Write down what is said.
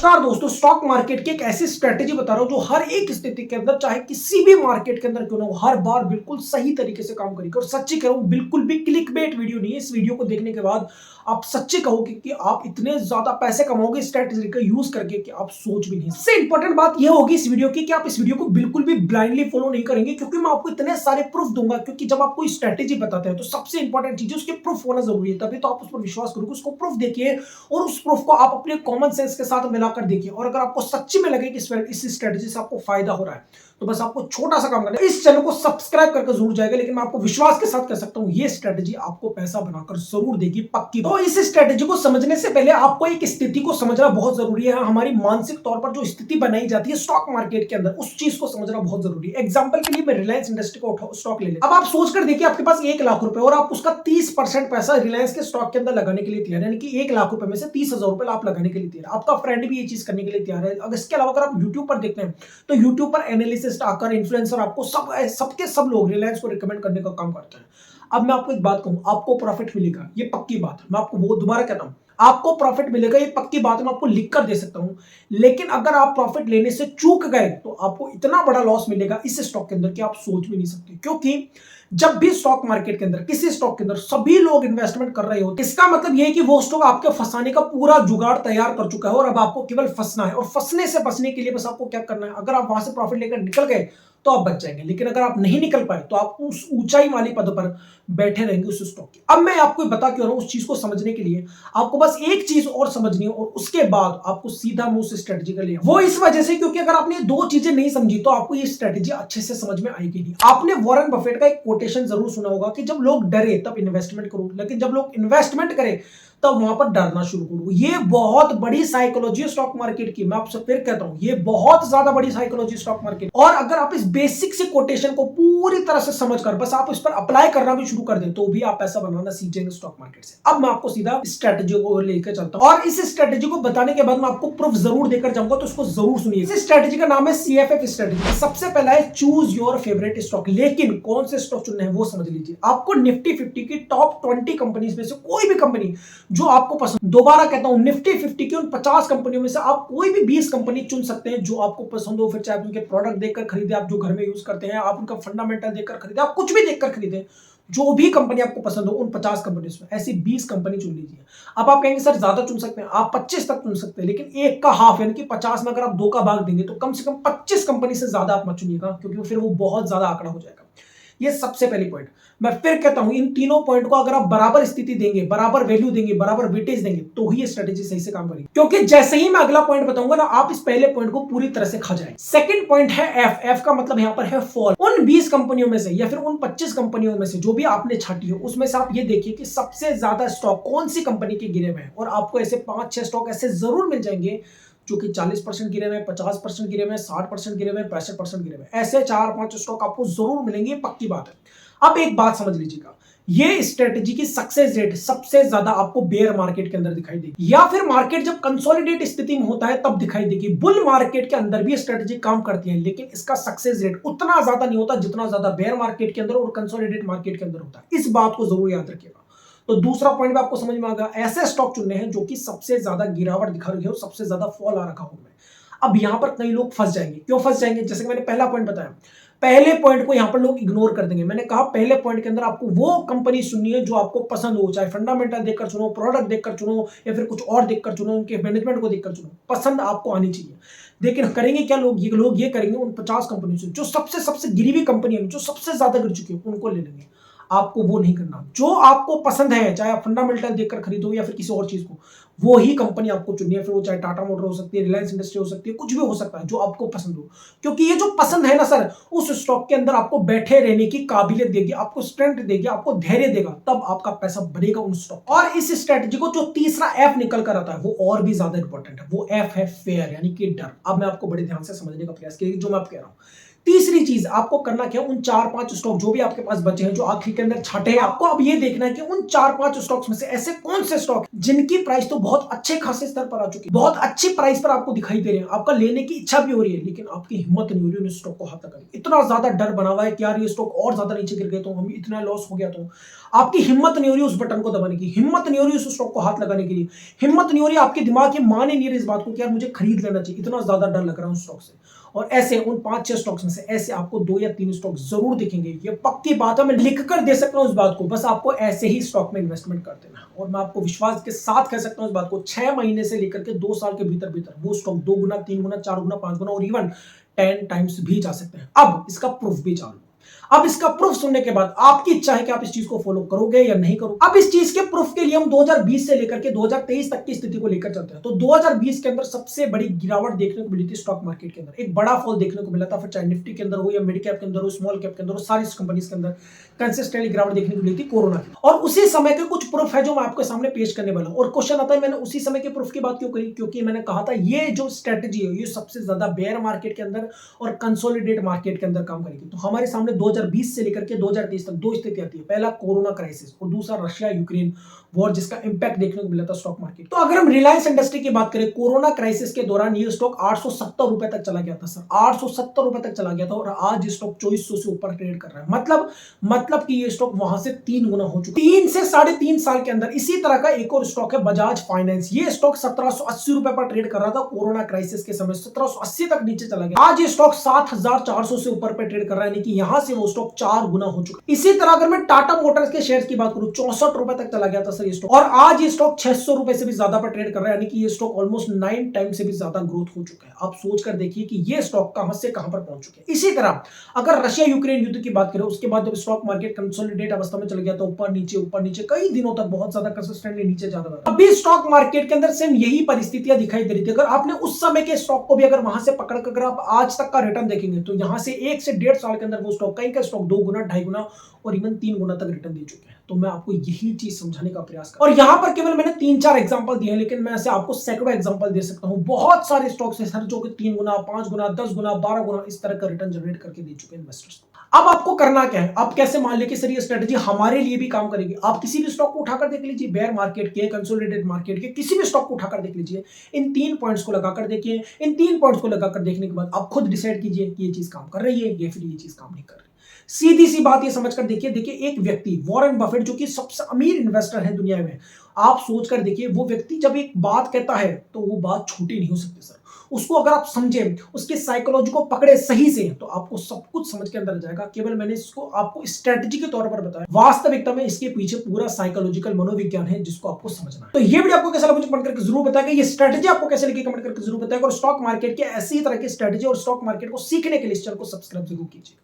नमस्कार दोस्तों, stock market की एक ऐसी स्ट्रेटेजी बता रहा हूं जो हर एक स्थिति के अंदर, चाहे किसी भी मार्केट के अंदर क्यों ना हो, हर बार बिल्कुल सही तरीके से काम करेगी। और सच्ची कह रहा हूं, बिल्कुल भी क्लिकबेट वीडियो नहीं है। इस वीडियो को देखने के बाद आप सच्चे कहोगे कि आप इतने ज्यादा पैसे कमाओगे स्ट्रेटेजी का यूज करके कि आप सोच भी नहीं। सबसे इंपॉर्टेंट बात यह होगी इस वीडियो की कि आप इस वीडियो को बिल्कुल भी ब्लाइंडली फॉलो नहीं करेंगे, क्योंकि मैं आपको इतने सारे प्रूफ दूंगा। क्योंकि जब आप कोई स्ट्रेटेजी बताते हैं तो सबसे इंपॉर्टेंट चीज है उसके प्रूफ होना जरूरी है, तभी तो आप उस पर विश्वास करोगे। उसको प्रूफ देखिए और उस प्रूफ को आप अपने कॉमन सेंस के साथ मिलाकर देखिए। और अगर आपको सच्ची में लगे कि इस स्ट्रेटेजी से आपको फायदा हो रहा है, तो बस आपको छोटा सा काम करना है, इस चैनल को सब्सक्राइब करके जरूर जाएगा। लेकिन मैं आपको विश्वास के साथ कह सकता हूं ये स्ट्रेटेजी आपको पैसा बनाकर जरूर देगी, पक्की। तो इस स्ट्रेटेजी को समझने से पहले आपको एक स्थिति को समझना बहुत जरूरी है। हमारी मानसिक तौर पर जो स्थिति बनाई जाती है स्टॉक मार्केट के अंदर, उस चीज को समझना बहुत जरूरी है। एग्जांपल के लिए मैं रिलायंस इंडस्ट्री को स्टॉक ले लेता हूं। अब आप सोचकर देखिए, आपके पास 1 लाख रुपए और आप उसका 30% पैसा रिलायंस के स्टॉक के अंदर लगाने के लिए तैयार है, यानी कि 1 लाख रुपए में से 30,000 रुपए आप लगाने के लिए तैयार है। आपका फ्रेंड भी ये चीज करने के लिए तैयार है। अगर इसके अलावा अगर आप यूट्यूब पर देखते हैं तो यूट्यूब पर एनालिसिस्ट आकर, इन्फ्लुएंसर आपको सब लोग रिलायंस को रिकमेंड करने का काम करते हैं। अब मैं आपको एक बात कहूं, आपको प्रॉफिट मिलेगा, ये पक्की बात है। मैं आपको वो दोबारा कहता हूं, आपको प्रॉफिट मिलेगा, ये पक्की बात है, मैं आपको लिख कर दे सकता हूं। लेकिन अगर आप प्रॉफिट लेने से चूक गए तो आपको इतना बड़ा लॉस मिलेगा इस स्टॉक के अंदर कि आप सोच भी नहीं सकते। क्योंकि जब भी स्टॉक मार्केट के अंदर, किसी स्टॉक के अंदर सभी लोग इन्वेस्टमेंट कर रहे हो, इसका मतलब यह है कि वो स्टॉक आपके फंसाने का पूरा जुगाड़ तैयार कर चुका है और अब आपको केवल फंसना है। और फंसने से बचने के लिए बस आपको क्या करना है, अगर आप वहां से प्रॉफिट लेकर निकल गए तो आप बच जाएंगे। लेकिन अगर आप नहीं निकल पाए तो आप उस ऊंचाई वाली पद पर बैठे रहेंगे उस स्टॉक की। अब मैं आपको बता क्यों रहा हूं, उस चीज को समझने के लिए आपको बस एक चीज और समझनी है और उसके बाद आपको सीधा मुंह से स्ट्रेटेजी कर लिया। वो इस वजह से क्योंकि अगर आपने दो चीजें नहीं समझी तो आपको ये स्ट्रेटेजी अच्छे से समझ में आएगी नहीं। आपने वॉरेन बफेट का एक कोटेशन जरूर सुना होगा कि जब लोग डरे तब इन्वेस्टमेंट करो, लेकिन जब लोग इन्वेस्टमेंट करें तब वहां पर डरना शुरू करो। ये बहुत बड़ी साइकोलॉजी है स्टॉक मार्केट की। मैं आपसे फिर कहता हूं, ये बहुत ज्यादा बड़ी साइकोलॉजी स्टॉक मार्केट। और अगर आप इस बेसिक से कोटेशन को पूरी तरह से समझकर बस आप इस पर अप्लाई करना भी शुरू कर दें तो भी आप पैसा बनाना सीख जाएंगे स्टॉक मार्केट से। अब मैं आपको सीधा स्ट्रेटेजी को लेकर चलता हूं और इस स्ट्रेटेजी को बताने के बाद मैं आपको प्रूफ जरूर देकर जाऊंगा, तो इसको जरूर सुनिए। इस स्ट्रेटेजी का नाम है CFF स्ट्रेटेजी। सबसे पहला है चूज योर फेवरेट स्टॉक। लेकिन कौन से स्टॉक चुनने हैं वो समझ लीजिए। आपको निफ्टी 50 की टॉप 20 कंपनीज में से कोई भी कंपनी जो आपको पसंद, दोबारा कहता हूं, निफ्टी 50 की उन 50 कंपनियों में से आप कोई भी 20 कंपनी चुन सकते हैं जो आपको पसंद हो। फिर चाहे उनके प्रोडक्ट देखकर खरीदे, आप जो घर में यूज करते हैं, आप उनका फंडामेंटल देखकर खरीदे, आप कुछ भी देखकर खरीदे, जो भी कंपनी आपको पसंद हो उन 50 कंपनी में ऐसी 20 कंपनी चुन लीजिए। अब आप कहेंगे सर ज्यादा चुन सकते हैं, आप 25 तक चुन सकते हैं, लेकिन एक का हाफ यानी कि 50 में अगर आप 2 का भाग देंगे तो कम से कम 25 कंपनी से ज्यादा आप मत चुनिएगा, क्योंकि फिर वो बहुत ज्यादा आंकड़ा हो जाएगा। ये सबसे पहली पॉइंट। मैं फिर कहता हूं, इन तीनों पॉइंट को अगर आप बराबर स्थिति देंगे, बराबर वैल्यू देंगे, बराबर वेटेज देंगे, तो ही ये स्ट्रेटेजी सही से काम करेगी। क्योंकि जैसे ही मैं अगला पॉइंट बताऊंगा ना, आप इस पहले पॉइंट को पूरी तरह से खा जाए। सेकंड पॉइंट है एफ का मतलब यहां पर है फॉल। उन 20 कंपनियों में से या फिर उन 25 कंपनियों में से जो भी आपने छाटी हो, उसमें से आप ये देखिए कि सबसे ज्यादा स्टॉक कौन सी कंपनी के गिरे हुए हैं। और आपको ऐसे 5-6 स्टॉक ऐसे जरूर मिल जाएंगे जो कि 40% गिरे हुए, 50% गिरे हुए, 60% गिरे हुए, 65% गिरे हुए। ऐसे 4-5 स्टॉक आपको जरूर मिलेंगे, पक्की बात है। अब एक बात समझ लीजिएगा, ये स्ट्रेटेजी की सक्सेस रेट सबसे ज्यादा आपको बेयर मार्केट के अंदर दिखाई देगी, या फिर मार्केट जब कंसोलिडेट स्थिति में होता है तब दिखाई देगी। बुल मार्केट के अंदर भी स्ट्रेटेजी काम करती है, लेकिन इसका सक्सेस रेट उतना ज्यादा नहीं होता जितना ज्यादा बेयर मार्केट के अंदर और कंसोलिडेट मार्केट के अंदर होता है। इस बात को जरूर याद रखिएगा। तो दूसरा पॉइंट भी आपको समझ में आ गया, ऐसे स्टॉक चुनने हैं जो कि सबसे ज्यादा गिरावट दिखा रही है, सबसे ज्यादा फॉल आ रखा हो। अब यहां पर कई लोग फंस जाएंगे। क्यों फंस जाएंगे? जैसे कि मैंने पहला पॉइंट बताया, पहले पॉइंट को यहां पर लोग इग्नोर कर देंगे। मैंने कहा पहले पॉइंट के अंदर आपको वो कंपनी सुननी है जो आपको पसंद हो, चाहे फंडामेंटल देखकर चुनो, प्रोडक्ट देखकर चुनो, या फिर कुछ और देखकर चुनो, उनके मैनेजमेंट को देखकर चुनो। पसंद आपको आनी चाहिए। लेकिन करेंगे क्या लोग ये करेंगे, उन 50 कंपनी से जो सबसे गिरी हुई कंपनी है, जो सबसे ज्यादा गिर चुकी है, उनको ले लेंगे। आपको वो नहीं करना। जो आपको पसंद है, चाहे आप फंडामेंटल देखकर खरीदो या फिर किसी और चीज को, वो ही कंपनी आपको चुननी है। फिर वो चाहे टाटा मोटर हो सकती है, रिलायंस इंडस्ट्री हो सकती है, कुछ भी हो सकता है जो आपको पसंद हो। क्योंकि ये जो पसंद है ना सर, उस स्टॉक के अंदर आपको बैठे रहने की काबिलियत देगी, आपको स्ट्रेंथ देगी, आपको धैर्य देगा, तब आपका पैसा बढ़ेगा उन स्टॉक। और इस स्ट्रेटजी को जो तीसरा एफ निकल कर आता है वो और भी ज्यादा इंपॉर्टेंट है। वो एफ है फेयर, यानी कि डर। अब मैं आपको बड़े ध्यान से समझने का प्रयास किया जो मैं आप कह रहा हूं। तीसरी चीज आपको करना क्या है, उन 4-5 स्टॉक जो भी आपके पास बचे हैं, जो आखिरी के अंदर छठे हैं, आपको अब ये देखना है कि उन 4-5 स्टॉक्स में से ऐसे कौन से स्टॉक जिनकी प्राइस तो बहुत अच्छे खासे स्तर पर आ चुकी है, बहुत अच्छी प्राइस पर आपको दिखाई दे रहे हैं, आपका लेने की इच्छा भी हो रही है, लेकिन आपकी हिम्मत नहीं हो रही उस स्टॉक को हाथ लगाने की। इतना ज्यादा डर बना हुआ है कि यार ये स्टॉक और ज्यादा नीचे गिर गए तो हम इतना लॉस हो गया, तो आपकी हिम्मत नहीं हो रही उस बटन को दबाने की, हिम्मत नहीं हो रही उस स्टॉक को हाथ लगाने के लिए, हिम्मत नहीं हो रही, आपके दिमाग की मान ही नहीं रही इस बात को कि यार मुझे खरीद लेना चाहिए, इतना ज्यादा डर लग रहा है उस स्टॉक से। और ऐसे उन 5-6 स्टॉक्स में से ऐसे आपको 2 या 3 स्टॉक जरूर दिखेंगे, ये पक्की बात है, मैं लिख कर दे सकता हूं उस बात को, बस आपको ऐसे ही स्टॉक में इन्वेस्टमेंट कर देना। और मैं आपको विश्वास के साथ कह सकता हूं इस बात को, 6 महीने से लेकर के 2 साल के भीतर भीतर वो स्टॉक 2 गुना, 3 गुना, 4 गुना, 5 गुना और इवन 10 टाइम्स भी जा सकते हैं। अब इसका प्रूफ भी चालू। अब इसका प्रूफ सुनने के बाद आपकी इच्छा है कि आप इस चीज को फॉलो करोगे या नहीं करोगे। अब इस चीज के प्रूफ के लिए हम 2020 से लेकर के 2023 तक की स्थिति को लेकर चलते हैं। तो 2020 के अंदर सबसे बड़ी गिरावट देखने को मिली थी स्टॉक मार्केट के अंदर, एक बड़ा फॉल देखने को मिला था, फिर चाहे निफ्टी के अंदर हो या मिड कैप के अंदर हो, स्मॉल कैप के अंदर हो, सारी कंपनीज के अंदर कंसिस्टेंटली गिरावट देखने को मिली थी कोरोना की। और उसी समय के कुछ प्रूफ है जो मैं आपके सामने पेश करने वाला हूं। और क्वेश्चन आता है मैंने उसी समय के प्रूफ की बात क्यों करी, क्योंकि मैंने कहा था ये जो स्ट्रेटेजी है ये सबसे ज्यादा बेयर मार्केट के अंदर और कंसोलिडेट मार्केट के अंदर काम करेगी। तो हमारे सामने 2020 से लेकर के 2023 तक 2 स्थिति आती है, पहला कोरोना क्राइसिस और दूसरा रशिया यूक्रेन वॉर, जिसका इंपैक्ट देखने को मिला था स्टॉक मार्केट। तो अगर हम रिलायंस इंडस्ट्री की बात करें, कोरोना क्राइसिस के दौरान ये स्टॉक 870 रुपए तक चला गया था सर, 870 रुपए तक चला गया था, और आज स्टॉक 2400 से ऊपर ट्रेड कर रहा है। मतलब कि ये स्टॉक वहां से 3 गुना हो चुका है। 3 से 3.5 साल के अंदर। इसी तरह का एक और स्टॉक है बजाज फाइनेंस, ये स्टॉक 1780 रुपए पर ट्रेड कर रहा था कोरोना क्राइसिस के समय, 1780 तक नीचे चला गया, आज ये स्टॉक 7400 से ऊपर पे ट्रेड कर रहा है, यानी कि यहां से वो स्टॉक 4 गुना हो चुका है। इसी तरह अगर मैं टाटा मोटर्स के शेयर की बात करूं, 64 रुपए तक चला गया था सर ये स्टॉक, और आज ये स्टॉक 600 रुपए से भी ज्यादा पर ट्रेड कर रहा है, यानी कि ये स्टॉक ऑलमोस्ट 9 टाइम से भी ज्यादा ग्रोथ हो चुका है। आप सोच कर देखिए कि ये स्टॉक कहां से कहां पर पहुंच चुके हैं। इसी तरह अगर रशिया यूक्रेन युद्ध की बात करें, उसके बाद जब स्टॉक मार्केट कंसोलिडेट अवस्था में चल गया था, ऊपर नीचे कई दिनों तक बहुत ज्यादा कंसिस्टेंटली नीचे जा रहा था। अभी स्टॉक मार्केट के अंदर सेम यही परिस्थितियां दिखाई दे रही थी। अगर आपने उस समय के स्टॉक को भी अगर वहां से पकड़ कर आप आज तक का रिटर्न देखेंगे, तो यहां से 1 से 1.5 साल के अंदर वो स्टॉक, कई का स्टॉक 2 गुना, 2.5 गुना और इवन 3 गुना तक रिटर्न दे चुके हैं। तो मैं आपको यही चीज समझाने का प्रयास कर, और यहां पर केवल मैंने 3-4 एग्जांपल दिए हैं, लेकिन मैं ऐसे आपको सैकड़ों एग्जांपल दे सकता हूं। बहुत सारे स्टॉक्स हैं सर जो कि 3 गुना, 5 गुना, 10 गुना, 12 गुना इस तरह का रिटर्न जनरेट करके दे चुके हैं इन्वेस्टर्स को। अब आपको करना क्या है, आप कैसे मान ले कि सर ये स्ट्रेटेजी हमारे लिए भी काम करेगी। आप किसी भी स्टॉक को उठाकर देख लीजिए, बेयर मार्केट के, कंसोलिडेटेड मार्केट के, किसी भी स्टॉक को उठाकर देख लीजिए, इन 3 पॉइंट्स को लगाकर देखिए, इन 3 पॉइंट्स को लगाकर देखने के बाद आप खुद डिसाइड कीजिए कि ये चीज काम कर रही है या फिर ये चीज काम नहीं कर रही। सीधी सी बात ये समझकर देखिए एक व्यक्ति वॉरेन बफेट, जो कि सबसे अमीर इन्वेस्टर है दुनिया में, आप सोचकर देखिए वो व्यक्ति जब एक बात कहता है तो वो बात छोटी नहीं हो सकती सर। उसको अगर आप समझे, उसकी साइकोलॉजी को पकड़े सही से, तो आपको सब कुछ समझ के अंदर जाएगा। केवल मैंने इसको आपको स्ट्रेटजी के तौर पर बताया, वास्तविकता में इसके पीछे पूरा साइकोलॉजिकल मनोविज्ञान है जिसको आपको समझना है। तो ये वीडियो आपको कैसा लगा मुझे कमेंट करके जरूर बताएगा, ये स्ट्रेटजी आपको कैसे लगी कमेंट करके जरूर बताएगा, और स्टॉक मार्केट के ऐसी तरह की स्ट्रेटजी और स्टॉक मार्केट को सीखने के लिए इस चैनल को सब्सक्राइब जरूर कीजिए।